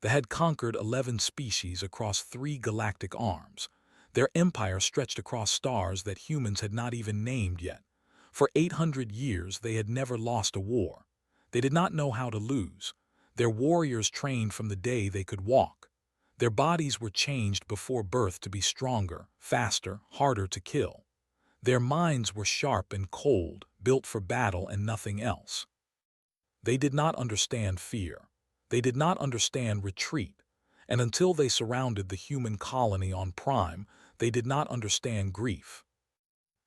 They had conquered 11 species across 3 galactic arms. Their empire stretched across stars that humans had not even named yet. For 800 years they had never lost a war. They did not know how to lose. Their warriors trained from the day they could walk. Their bodies were changed before birth to be stronger, faster, harder to kill. Their minds were sharp and cold, built for battle and nothing else. They did not understand fear. They did not understand retreat. And until they surrounded the human colony on Prime, they did not understand grief.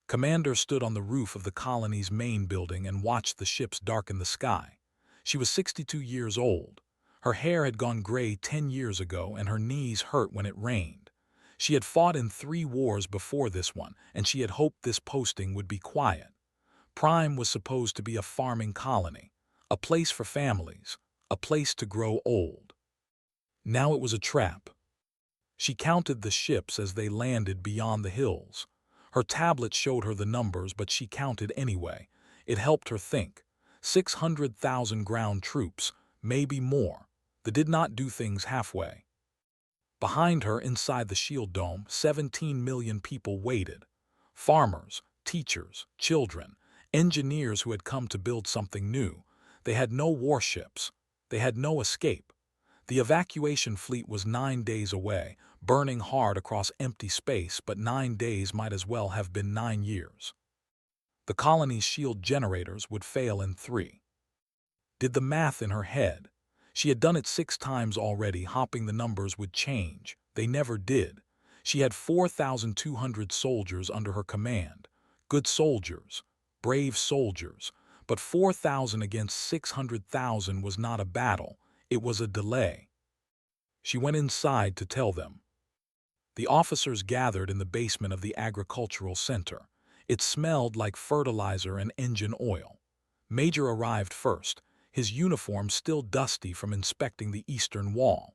Commander stood on the roof of the colony's main building and watched the ships darken the sky. She was 62 years old. Her hair had gone gray 10 years ago and her knees hurt when it rained. She had fought in 3 wars before this one, and she had hoped this posting would be quiet. Prime was supposed to be a farming colony, a place for families, a place to grow old. Now it was a trap. She counted the ships as they landed beyond the hills. Her tablet showed her the numbers, but she counted anyway. It helped her think. 600,000 ground troops, maybe more. They did not do things halfway. Behind her, inside the shield dome, 17 million people waited. Farmers, teachers, children, engineers who had come to build something new. They had no warships. They had no escape. The evacuation fleet was 9 days away, burning hard across empty space, but 9 days might as well have been 9 years. The colony's shield generators would fail in 3. Did the math in her head. She had done it 6 times already, hoping the numbers would change. They never did. She had 4,200 soldiers under her command. Good soldiers, brave soldiers. But 4,000 against 600,000 was not a battle. It was a delay. She went inside to tell them. The officers gathered in the basement of the agricultural center. It smelled like fertilizer and engine oil. Major arrived first, his uniform still dusty from inspecting the eastern wall.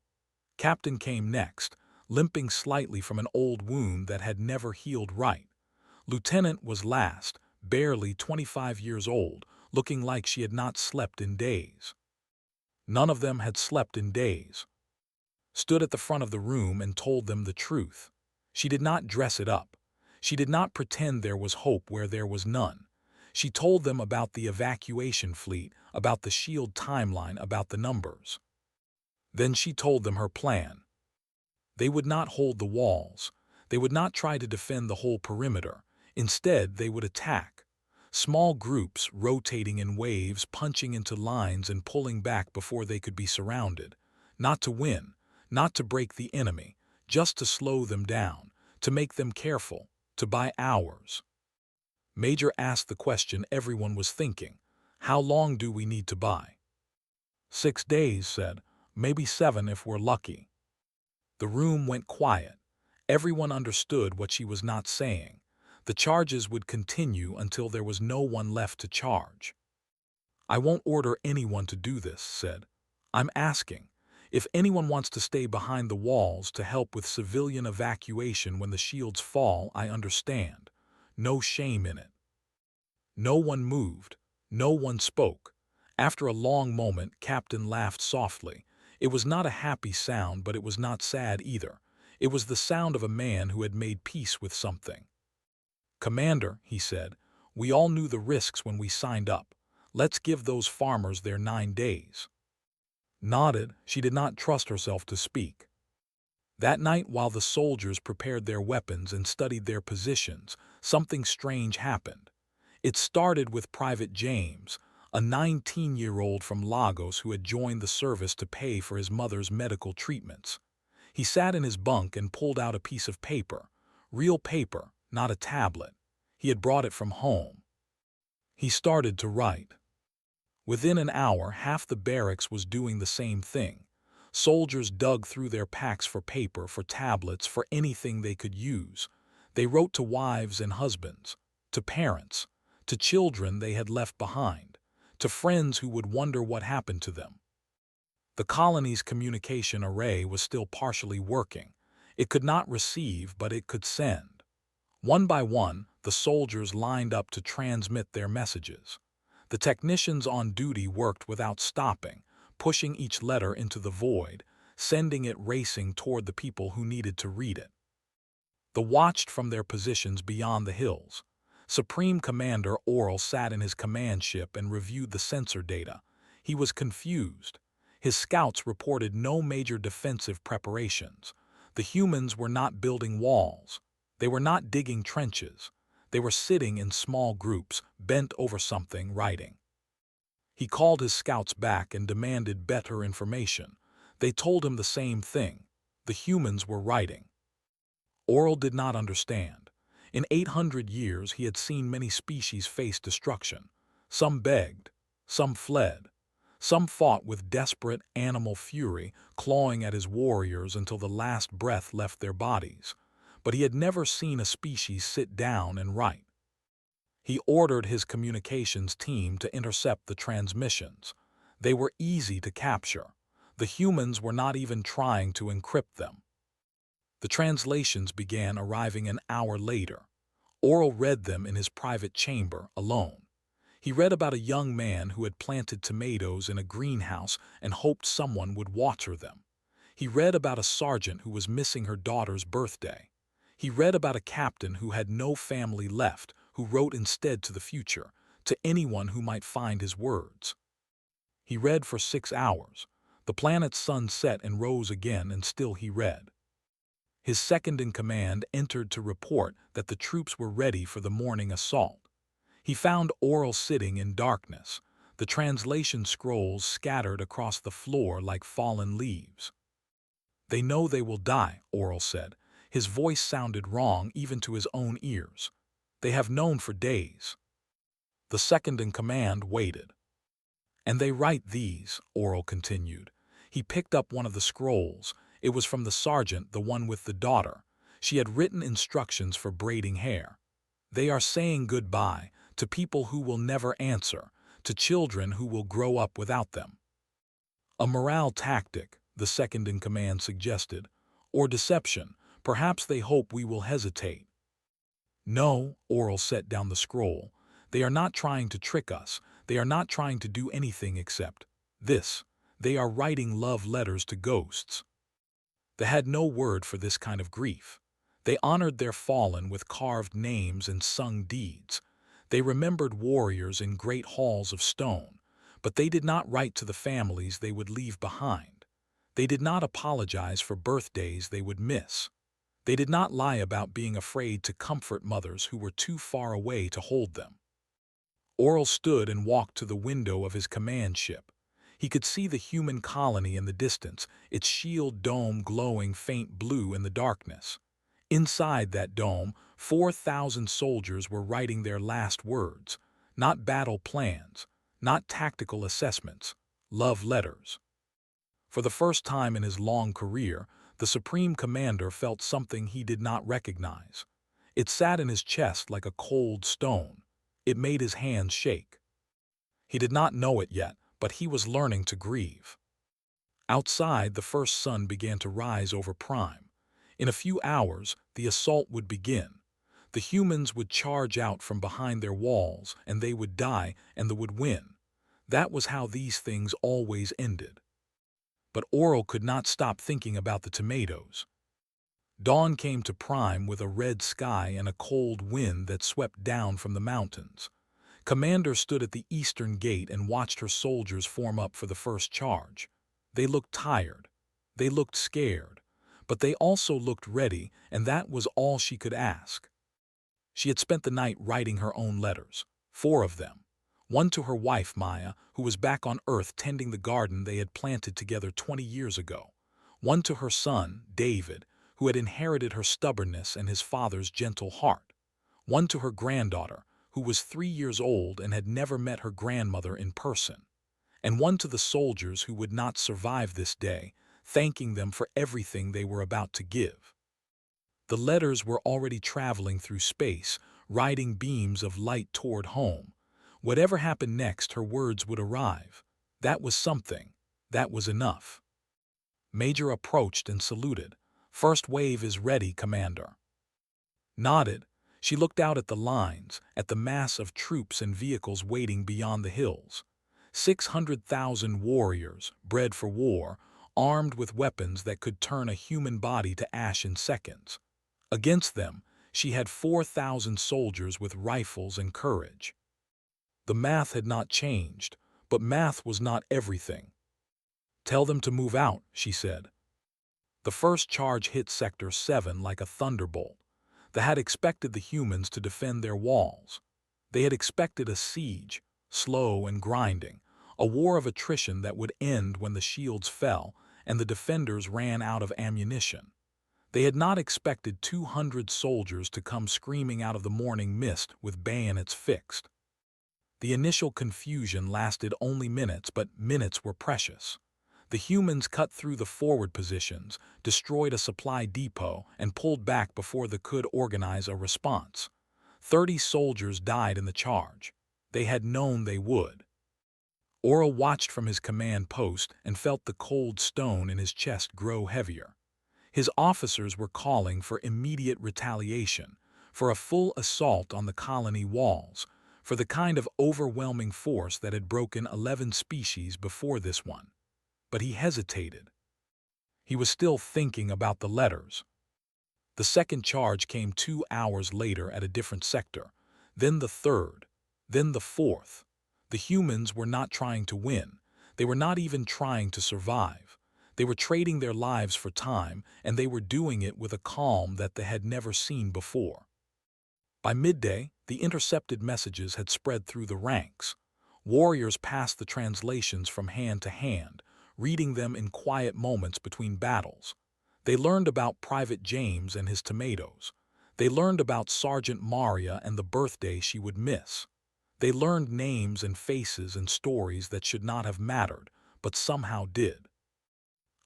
Captain came next, limping slightly from an old wound that had never healed right. Lieutenant was last, barely 25 years old, looking like she had not slept in days. None of them had slept in days. Stood at the front of the room and told them the truth. She did not dress it up. She did not pretend there was hope where there was none. She told them about the evacuation fleet, about the shield timeline, about the numbers. Then she told them her plan. They would not hold the walls. They would not try to defend the whole perimeter. Instead, they would attack. Small groups rotating in waves, punching into lines and pulling back before they could be surrounded. Not to win, not to break the enemy, just to slow them down, to make them careful, to buy hours. Major asked the question everyone was thinking. How long do we need to buy? 6 days, said. Maybe 7 if we're lucky. The room went quiet. Everyone understood what she was not saying. The charges would continue until there was no one left to charge. I won't order anyone to do this, said. I'm asking. If anyone wants to stay behind the walls to help with civilian evacuation when the shields fall, I understand. No shame in it. No one moved. No one spoke. After a long moment, Captain laughed softly. It was not a happy sound, but it was not sad either. It was the sound of a man who had made peace with something. Commander, he said, we all knew the risks when we signed up. Let's give those farmers their 9 days. Nodded, she did not trust herself to speak. That night, while the soldiers prepared their weapons and studied their positions, something strange happened. It started with Private James, a 19-year-old from Lagos who had joined the service to pay for his mother's medical treatments. He sat in his bunk and pulled out a piece of paper. Real paper, not a tablet. He had brought it from home. He started to write. Within an hour, half the barracks was doing the same thing. Soldiers dug through their packs for paper, for tablets, for anything they could use. They wrote to wives and husbands, to parents, to children they had left behind, to friends who would wonder what happened to them. The colony's communication array was still partially working. It could not receive, but it could send. One by one, the soldiers lined up to transmit their messages. The technicians on duty worked without stopping, pushing each letter into the void, sending it racing toward the people who needed to read it. They watched from their positions beyond the hills. Supreme Commander Oral sat in his command ship and reviewed the sensor data. He was confused. His scouts reported no major defensive preparations. The humans were not building walls. They were not digging trenches. They were sitting in small groups, bent over something, writing. He called his scouts back and demanded better information. They told him the same thing. The humans were writing. Oral did not understand. In 800 years he had seen many species face destruction. Some begged, some fled, some fought with desperate animal fury, clawing at his warriors until the last breath left their bodies. But he had never seen a species sit down and write. He ordered his communications team to intercept the transmissions. They were easy to capture. The humans were not even trying to encrypt them. The translations began arriving an hour later. Oral read them in his private chamber, alone. He read about a young man who had planted tomatoes in a greenhouse and hoped someone would water them. He read about a sergeant who was missing her daughter's birthday. He read about a captain who had no family left, who wrote instead to the future, to anyone who might find his words. He read for 6 hours. The planet's sun set and rose again, and still he read. His second-in-command entered to report that the troops were ready for the morning assault. He found Oral sitting in darkness, the translation scrolls scattered across the floor like fallen leaves. "They know they will die," Oral said. His voice sounded wrong even to his own ears. "They have known for days." The second-in-command waited. "And they write these," Oral continued. He picked up one of the scrolls. It was from the sergeant, the one with the daughter. She had written instructions for braiding hair. "They are saying goodbye to people who will never answer, to children who will grow up without them." "A morale tactic," the second-in-command suggested. "Or deception. Perhaps they hope we will hesitate." "No," Oral set down the scroll. "They are not trying to trick us. They are not trying to do anything except this. They are writing love letters to ghosts." They had no word for this kind of grief. They honored their fallen with carved names and sung deeds. They remembered warriors in great halls of stone, but they did not write to the families they would leave behind. They did not apologize for birthdays they would miss. They did not lie about being afraid to comfort mothers who were too far away to hold them. Oral stood and walked to the window of his command ship. He could see the human colony in the distance, its shield dome glowing faint blue in the darkness. Inside that dome, 4,000 soldiers were writing their last words, not battle plans, not tactical assessments, love letters. For the first time in his long career, the Supreme Commander felt something he did not recognize. It sat in his chest like a cold stone. It made his hands shake. He did not know it yet, but he was learning to grieve. Outside, the first sun began to rise over Prime. In a few hours, the assault would begin. The humans would charge out from behind their walls, and they would die, and they would win. That was how these things always ended. But Oral could not stop thinking about the tomatoes. Dawn came to Prime with a red sky and a cold wind that swept down from the mountains. Commander stood at the eastern gate and watched her soldiers form up for the first charge. They looked tired. They looked scared. But they also looked ready, and that was all she could ask. She had spent the night writing her own letters, 4 of them. One to her wife, Maya, who was back on Earth tending the garden they had planted together 20 years ago. One to her son, David, who had inherited her stubbornness and his father's gentle heart. One to her granddaughter, who was 3 years old and had never met her grandmother in person. And one to the soldiers who would not survive this day, thanking them for everything they were about to give. The letters were already traveling through space, riding beams of light toward home. Whatever happened next, her words would arrive. That was something. That was enough. Major approached and saluted. "First wave is ready, Commander." Nodded. She looked out at the lines, at the mass of troops and vehicles waiting beyond the hills. 600,000 warriors, bred for war, armed with weapons that could turn a human body to ash in seconds. Against them, she had 4,000 soldiers with rifles and courage. The math had not changed, but math was not everything. "Tell them to move out," she said. The first charge hit Sector 7 like a thunderbolt. They had expected the humans to defend their walls. They had expected a siege, slow and grinding, a war of attrition that would end when the shields fell and the defenders ran out of ammunition. They had not expected 200 soldiers to come screaming out of the morning mist with bayonets fixed. The initial confusion lasted only minutes, but minutes were precious. The humans cut through the forward positions, destroyed a supply depot, and pulled back before they could organize a response. 30 soldiers died in the charge. They had known they would. Ora watched from his command post and felt the cold stone in his chest grow heavier. His officers were calling for immediate retaliation, for a full assault on the colony walls, for the kind of overwhelming force that had broken 11 species before this one. But he hesitated. He was still thinking about the letters. The second charge came 2 hours later at a different sector, then the third, then the fourth. The humans were not trying to win. They were not even trying to survive. They were trading their lives for time, and they were doing it with a calm that they had never seen before. By midday, the intercepted messages had spread through the ranks. Warriors passed the translations from hand to hand, reading them in quiet moments between battles. They learned about Private James and his tomatoes. They learned about Sergeant Maria and the birthday she would miss. They learned names and faces and stories that should not have mattered, but somehow did.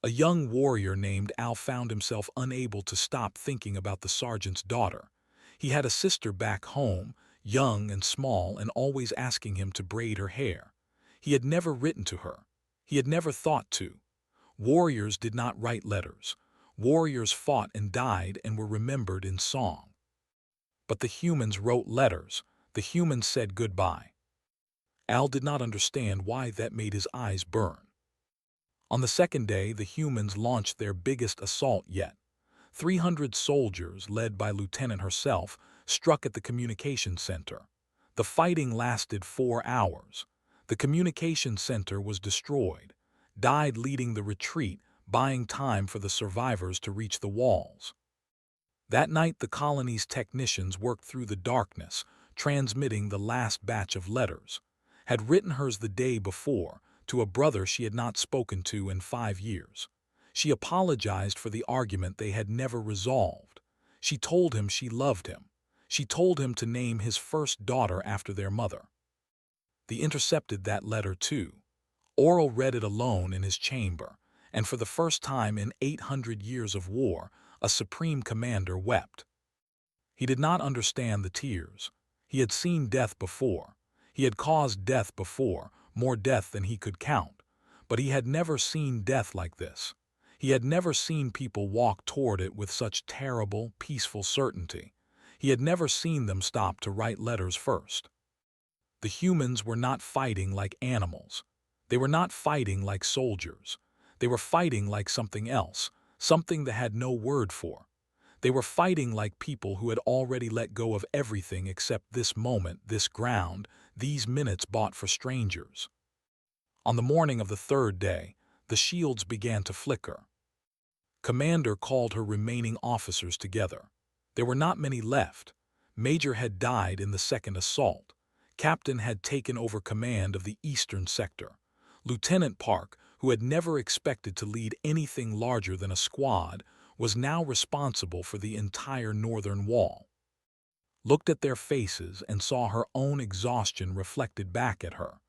A young warrior named Al found himself unable to stop thinking about the sergeant's daughter. He had a sister back home, young and small, and always asking him to braid her hair. He had never written to her. He had never thought to. Warriors did not write letters. Warriors fought and died and were remembered in song. But the humans wrote letters. The humans said goodbye. Al did not understand why that made his eyes burn. On the second day, the humans launched their biggest assault yet. 300 soldiers, led by Lieutenant herself, struck at the communication center. The fighting lasted 4 hours. The communication center was destroyed, died leading the retreat, buying time for the survivors to reach the walls. That night, the colony's technicians worked through the darkness, transmitting the last batch of letters. Had written hers the day before, to a brother she had not spoken to in 5 years. She apologized for the argument they had never resolved. She told him she loved him. She told him to name his first daughter after their mother. They intercepted that letter too. Oral read it alone in his chamber, and for the first time in 800 years of war, a supreme commander wept. He did not understand the tears. He had seen death before. He had caused death before, more death than he could count. But he had never seen death like this. He had never seen people walk toward it with such terrible, peaceful certainty. He had never seen them stop to write letters first. The humans were not fighting like animals. They were not fighting like soldiers. They were fighting like something else, something they had no word for. They were fighting like people who had already let go of everything except this moment, this ground, these minutes bought for strangers. On the morning of the third day, the shields began to flicker. Commander called her remaining officers together. There were not many left. Major had died in the second assault. Captain had taken over command of the eastern sector. Lieutenant Park, who had never expected to lead anything larger than a squad, was now responsible for the entire northern wall. Looked at their faces and saw her own exhaustion reflected back at her.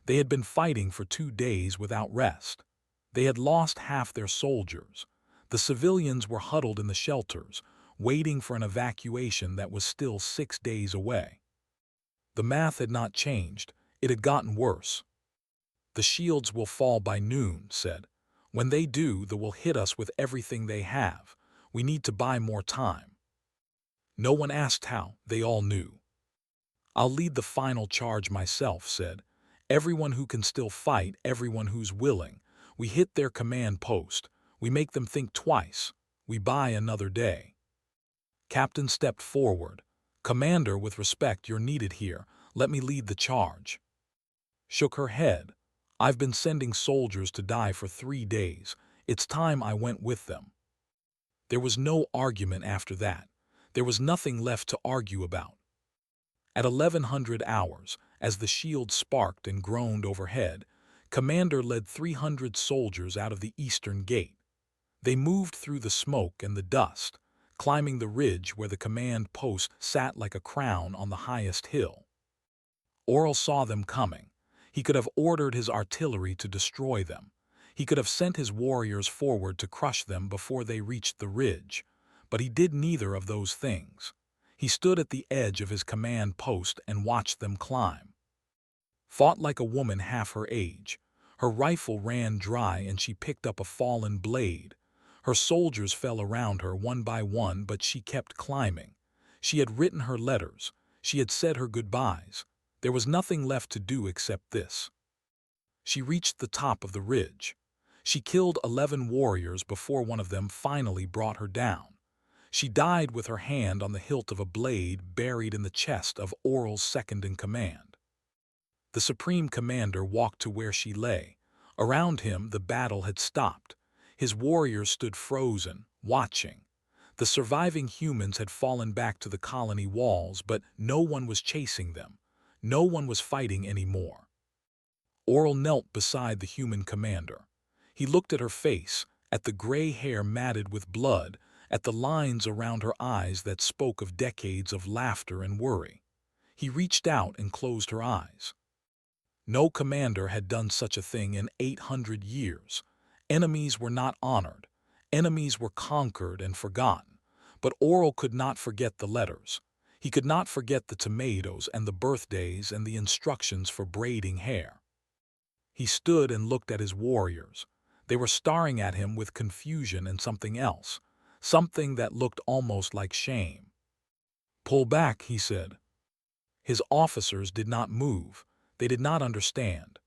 They had been fighting for 2 days without rest. They had lost half their soldiers. The civilians were huddled in the shelters, waiting for an evacuation that was still 6 days away. The math had not changed. It had gotten worse. "The shields will fall by noon," said. "When they do, they will hit us with everything they have. We need to buy more time." No one asked how. They all knew. "I'll lead the final charge myself," said. "Everyone who can still fight, everyone who's willing. We hit their command post. We make them think twice. We buy another day. Captain stepped forward. Commander, with respect, you're needed here. Let me lead the charge. Shook her head. I've been sending soldiers to die for 3 days. It's time I went with them. There was no argument after that. There was nothing left to argue about. At 1100 hours, as the shield sparked and groaned overhead, Commander led 300 soldiers out of the eastern gate. They moved through the smoke and the dust, climbing the ridge where the command post sat like a crown on the highest hill. Auril saw them coming. He could have ordered his artillery to destroy them. He could have sent his warriors forward to crush them before they reached the ridge. But he did neither of those things. He stood at the edge of his command post and watched them climb. Fought like a woman half her age. Her rifle ran dry and she picked up a fallen blade. Her soldiers fell around her one by one, but she kept climbing. She had written her letters. She had said her goodbyes. There was nothing left to do except this. She reached the top of the ridge. She killed 11 warriors before one of them finally brought her down. She died with her hand on the hilt of a blade buried in the chest of Auril's second-in-command. The Supreme Commander walked to where she lay. Around him, the battle had stopped. His warriors stood frozen, watching. The surviving humans had fallen back to the colony walls, but no one was chasing them. No one was fighting anymore. Auril knelt beside the human commander. He looked at her face, at the gray hair matted with blood, at the lines around her eyes that spoke of decades of laughter and worry. He reached out and closed her eyes. No commander had done such a thing in 800 years. Enemies were not honored. Enemies were conquered and forgotten. But Auril could not forget the letters. He could not forget the tomatoes and the birthdays and the instructions for braiding hair. He stood and looked at his warriors. They were staring at him with confusion and something else, something that looked almost like shame. "Pull back," he said. His officers did not move. They did not understand.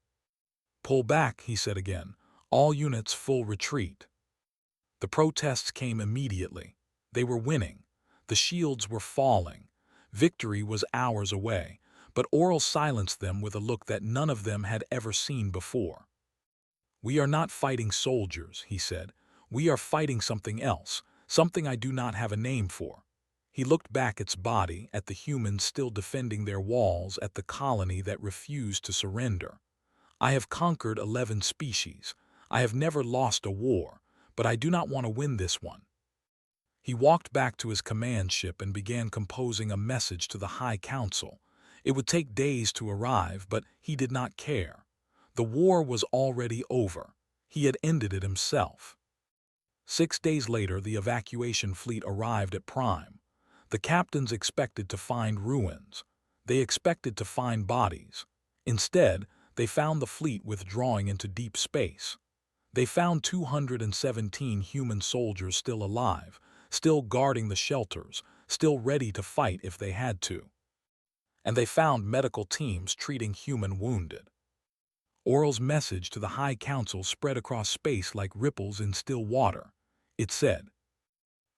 "Pull back," he said again. "All units, full retreat." The protests came immediately. They were winning. The shields were falling. Victory was hours away, but Auril silenced them with a look that none of them had ever seen before. "We are not fighting soldiers," he said. "We are fighting something else, something I do not have a name for." He looked back at its body, at the humans still defending their walls, at the colony that refused to surrender. "I have conquered 11 species. I have never lost a war, but I do not want to win this one." He walked back to his command ship and began composing a message to the High Council. It would take days to arrive, but he did not care. The war was already over. He had ended it himself. 6 days later, the evacuation fleet arrived at Prime. The captains expected to find ruins. They expected to find bodies. Instead, they found the fleet withdrawing into deep space. They found 217 human soldiers still alive, still guarding the shelters, still ready to fight if they had to. And they found medical teams treating human wounded. Auril's message to the High Council spread across space like ripples in still water. It said,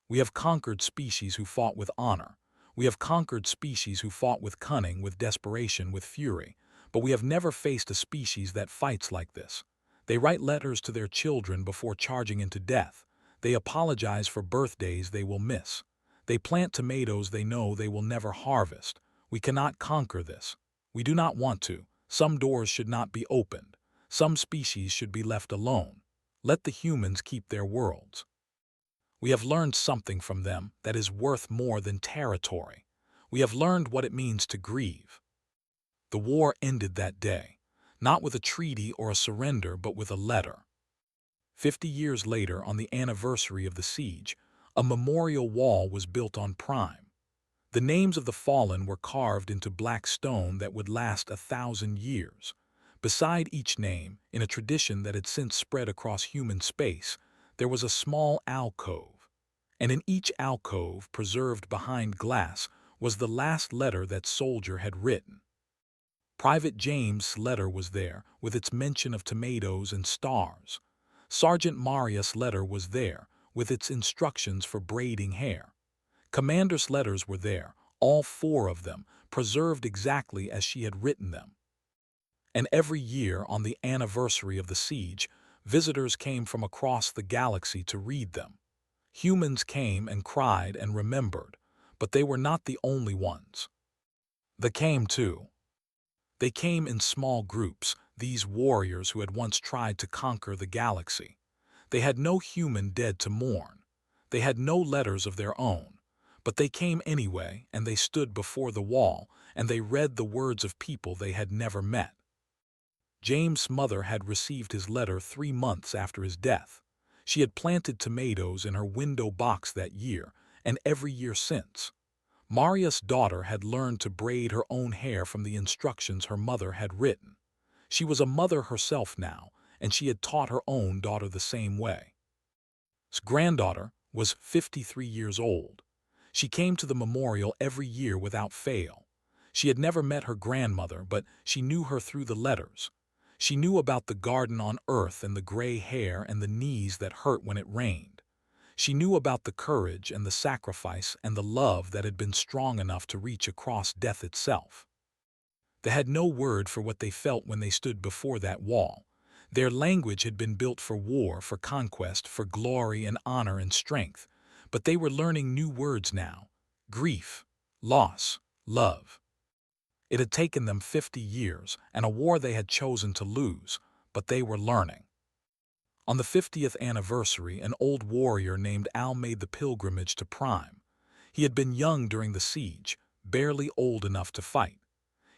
"We have conquered species who fought with honor. We have conquered species who fought with cunning, with desperation, with fury. But we have never faced a species that fights like this. They write letters to their children before charging into death. They apologize for birthdays they will miss. They plant tomatoes they know they will never harvest. We cannot conquer this. We do not want to. Some doors should not be opened. Some species should be left alone. Let the humans keep their worlds. We have learned something from them that is worth more than territory. We have learned what it means to grieve." The war ended that day, not with a treaty or a surrender, but with a letter. 50 years later, on the anniversary of the siege, a memorial wall was built on Prime. The names of the fallen were carved into black stone that would last 1,000 years. Beside each name, in a tradition that had since spread across human space, there was a small alcove. And in each alcove, preserved behind glass, was the last letter that soldier had written. Private James' letter was there, with its mention of tomatoes and stars. Sergeant Marius' letter was there, with its instructions for braiding hair. Commander's letters were there, all 4 of them, preserved exactly as she had written them. And every year, on the anniversary of the siege, visitors came from across the galaxy to read them. Humans came and cried and remembered, but they were not the only ones. They came too. They came in small groups, these warriors who had once tried to conquer the galaxy. They had no human dead to mourn. They had no letters of their own. But they came anyway, and they stood before the wall, and they read the words of people they had never met. James' mother had received his letter 3 months after his death. She had planted tomatoes in her window box that year, and every year since. Marius' daughter had learned to braid her own hair from the instructions her mother had written. She was a mother herself now, and she had taught her own daughter the same way. His granddaughter was 53 years old. She came to the memorial every year without fail. She had never met her grandmother, but she knew her through the letters. She knew about the garden on Earth and the gray hair and the knees that hurt when it rained. She knew about the courage and the sacrifice and the love that had been strong enough to reach across death itself. They had no word for what they felt when they stood before that wall. Their language had been built for war, for conquest, for glory and honor and strength. But they were learning new words now: grief, loss, love. It had taken them 50 years, and a war they had chosen to lose, but they were learning. On the 50th anniversary, an old warrior named Al made the pilgrimage to Prime. He had been young during the siege, barely old enough to fight.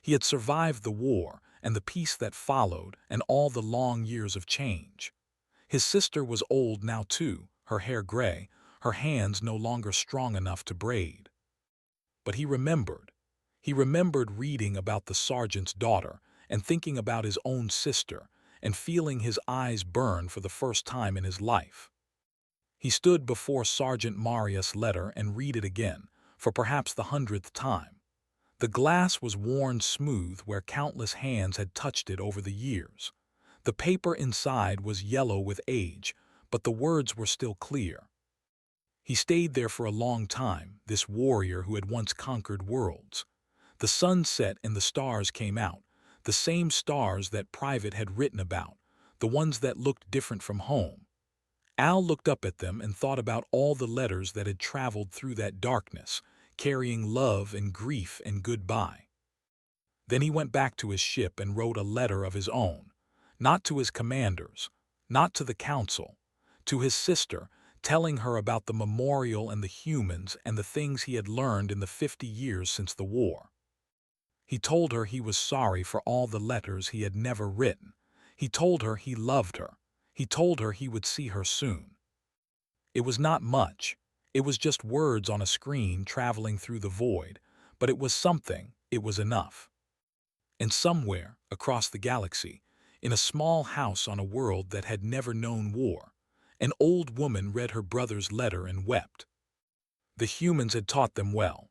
He had survived the war and the peace that followed and all the long years of change. His sister was old now too, her hair gray, her hands no longer strong enough to braid. But he remembered. He remembered reading about the sergeant's daughter and thinking about his own sister and feeling his eyes burn for the first time in his life. He stood before Sergeant Marius' letter and read it again, for perhaps the 100th time. The glass was worn smooth where countless hands had touched it over the years. The paper inside was yellow with age, but the words were still clear. He stayed there for a long time, this warrior who had once conquered worlds. The sun set and the stars came out, the same stars that Private had written about, the ones that looked different from home. Al looked up at them and thought about all the letters that had traveled through that darkness, carrying love and grief and goodbye. Then he went back to his ship and wrote a letter of his own, not to his commanders, not to the council, to his sister, telling her about the memorial and the humans and the things he had learned in the 50 years since the war. He told her he was sorry for all the letters he had never written. He told her he loved her. He told her he would see her soon. It was not much. It was just words on a screen traveling through the void, but it was something. It was enough. And somewhere, across the galaxy, in a small house on a world that had never known war, an old woman read her brother's letter and wept. The humans had taught them well.